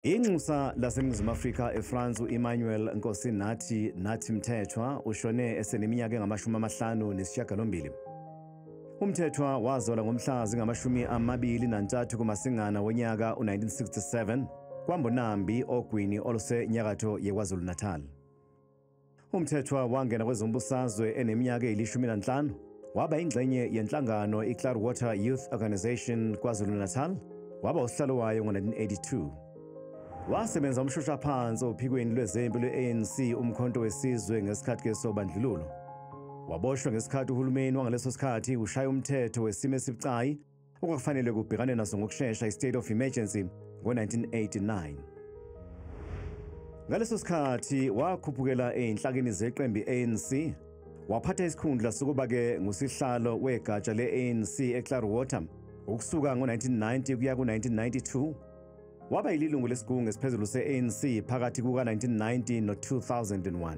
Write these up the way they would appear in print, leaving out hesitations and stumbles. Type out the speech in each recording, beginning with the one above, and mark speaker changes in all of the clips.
Speaker 1: Inxusa laseNingizimu Afrika eFrance uEmmanuel Nkosi Nathi Mthethwa ushone eseneminyaka engama-58. uMthethwa wazalwa ngomhla zingama-23 kuMasingana wonyaka u-1967 kwaMbonambi ogwini olusenyakatho yeKwaZulu Natal. uMthethwa wangena kwezombusazwe eneminyaka eyi-15 waba ingxenye yenhlangano iCloudwater Youth Organisation KwaZulu Natal waba usihlalo wayo ngo-1982. Wasebenza umshoshaphansi ophikweni lwezempi lwe-ANC umkhonto wesizwe ngesikhathi sobandlululo. Waboshwa ngesikhathi uhulumeni wangaleso sikhathi ushaya umthetho wesimo esibucayi okwakufanele kubhekane naso ngokushesha i-state of emergency ngo-1989. Ngaleso sikhathi wakhuphukela ey'nhlakeni zeqembu i-ANC, waphatha isikhundla sokuba-ke ngusihlalo wegatsha le-ANC eCloudwater ukusuka ngo-1990 kuya ku-1992. Waba yilungu lesigungu esiphezulu se-ANC phakathi kuka-1990 no-2001.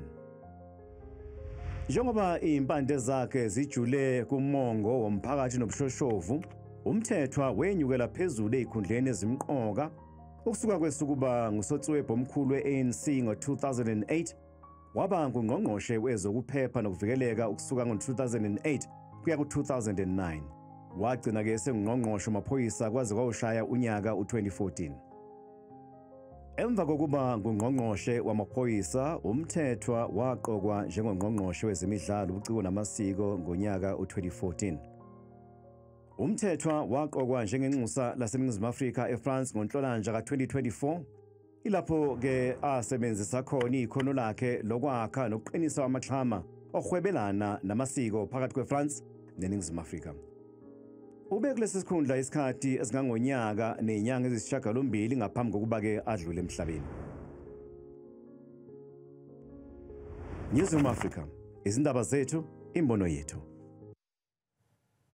Speaker 1: Njengoba iy'mpande zakhe zijule kumongo womphakathi nobushoshovu, uMthethwa wenyukela phezulu ey'khundleni ezimqoka ukusuka kwesukuba ngusotswebhu omkhulu we-ANC ngo-2008 waba ngungqongqoshe wezokuphepha nokuvikeleka ukusuka ngo-2008 kuya ku-2009. Wagcina-ke esengungqongqoshe wamaphoyisa kwaze kwawushaya unyaka u-2014. Emva kokuba ngungqongqoshe wamaphoyisa, uMthethwa waqokwa njengongqongqoshe wezemidlalo, ubuciko namasiko ngonyaka u-2014. uMthethwa waqokwa njengenxusa laseNingizimu Afrika eFrance ngoNhlolanja ka-2024, ilapho-ke asebenzisa khona ikhono lakhe lokwakha nokuqinisa amaxhama okuhwebelana namasiko phakathi kweFrance neNingizimu Afrika. Ube kulesi sikhundla isikhathi esingangonyaka nezinyanga eziyisishiyagalombili ngaphambi kokuba-ke adlule emhlabeni. Newzroom Africa, izindaba zethu, imbono yethu.